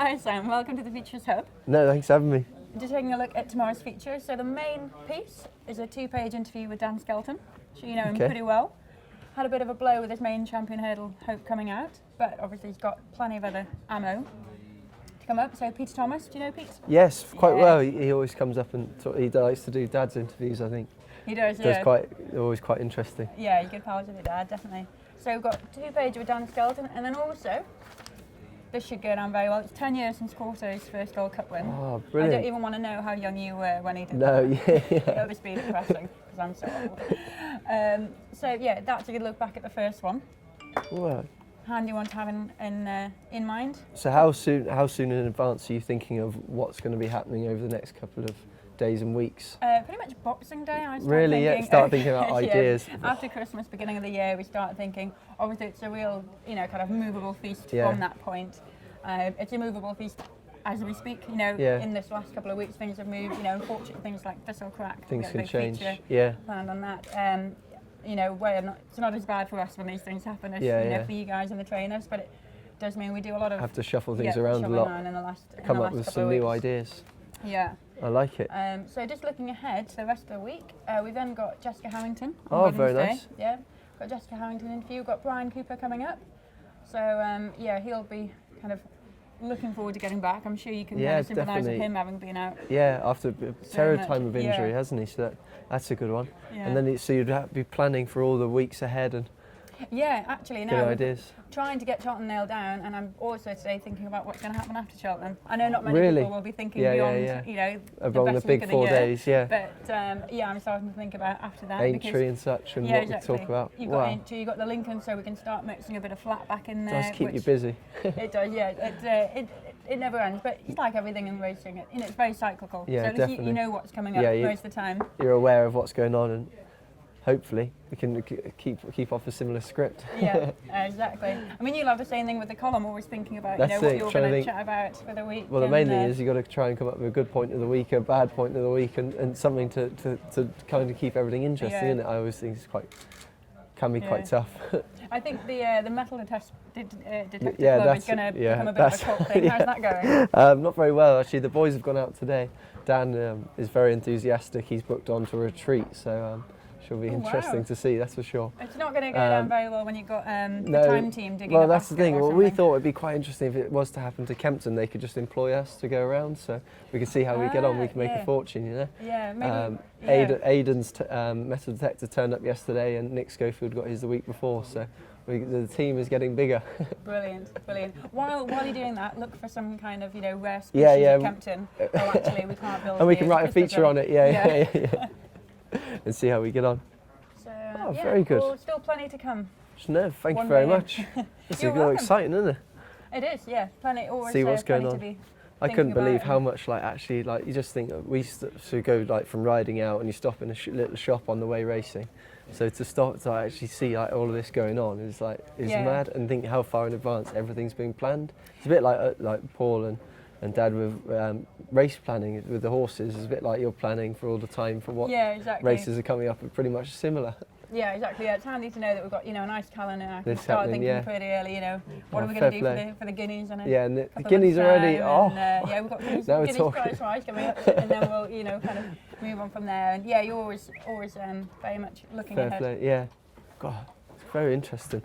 Hi Sam, welcome to the Features Hub. No, thanks for having me. Just taking a look at tomorrow's features. So the main piece is a 2-page interview with Dan Skelton. So you know him pretty well. Had a bit of a blow with his main champion hurdle hope coming out, but obviously he's got plenty of other ammo to come up. So Peter Thomas, do you know Pete? Yes, quite well. He always comes up and he likes to do Dad's interviews, I think. He does, They're always quite interesting. Yeah, you're good pals with your dad, definitely. So we've got 2-page with Dan Skelton, and then also, this should go down very well. It's 10 years since Quarto's first Gold Cup win. Oh, brilliant. I don't even want to know how young you were when he did that. Yeah. It'll just be depressing, because I'm so old. So yeah, that's a good look back at the first one. Wow. Handy one to have in mind. So how soon in advance are you thinking of what's going to be happening over the next couple of days and weeks? Pretty much Boxing Day. I start thinking about ideas. After Christmas, beginning of the year, we start thinking. Obviously, it's a real, kind of movable feast from that point. It's a movable feast as we speak. In this last couple of weeks, things have moved. Unfortunately, things like Thistle crack. Things can change. Planned on that. It's not as bad for us when these things happen as for you guys and the trainers, but it does mean we do a lot of have to shuffle things around a lot. Come up with some new ideas. Yeah. I like it. So just looking ahead to the rest of the week, we've then got Jessica Harrington Oh, on very Wednesday. nice. Yeah, got Jessica Harrington interview. We've got Brian Cooper coming up. So he'll be kind of looking forward to getting back. I'm sure you can kind of sympathise with him having been out. Yeah, after a terrible time of injury, hasn't he? So that's a good one. Yeah. And then so you'd have to be planning for all the weeks ahead and actually now good ideas. Trying to get Cheltenham nailed down, and I'm also today thinking about what's going to happen after Cheltenham. I know not many people will be thinking beyond the big 4 days. But I'm starting to think about after that. Aintree and such, and what we talk about. You've got Aintree, you've got the Lincoln, so we can start mixing a bit of flat back in there. It does keep you busy. It does, yeah. It never ends, but it's like everything in racing. It's very cyclical. Yeah, so at least you know what's coming up most of the time. You're aware of what's going on, and hopefully we can keep off a similar script. Yeah, exactly. I mean, you'll have the same thing with the column, always thinking about what you're going to chat about for the week. Well, the main thing is you've got to try and come up with a good point of the week, a bad point of the week, and something to kind of keep everything interesting, isn't it? I always think can be quite tough. I think the metal detector club is going to become a bit of a cult thing. How's that going? Not very well, actually. The boys have gone out today. Dan is very enthusiastic. He's booked on to a retreat, so she'll be interesting to see, that's for sure. It's not going to go down very well when you've got the time team digging Well, that's the thing. Well, we thought it'd be quite interesting if it was to happen to Kempton. They could just employ us to go around, so we could see how we get on. We can make a fortune, Yeah, maybe. Aidan's metal detector turned up yesterday, and Nick Schofield got his the week before, so the team is getting bigger. Brilliant. While you're doing that, look for some kind of rare species of Kempton. Well, actually, we can't build. And we can write a feature on it. Yeah. And see how we get on. So, very good. Well, still plenty to come. No, thank you very much. It's exciting, isn't it? It is, yeah. Plenty. Always see what's going on. I couldn't believe how much, you just think we used to go from riding out and you stop in a little shop on the way racing. So to stop to actually see all of this going on is mad, and think how far in advance everything's being planned. It's a bit like Paul and Dad with race planning with the horses. It's a bit like you're planning for all the time for what races are coming up. Are pretty much similar. Yeah, exactly. Yeah, it's handy to know that we've got a nice calendar. I can start thinking pretty early. What are we going to do for the guineas? And and the guineas already. We've got guineas price coming up, and then we'll kind of move on from there. And you're always very much looking ahead. Yeah, God, it's very interesting.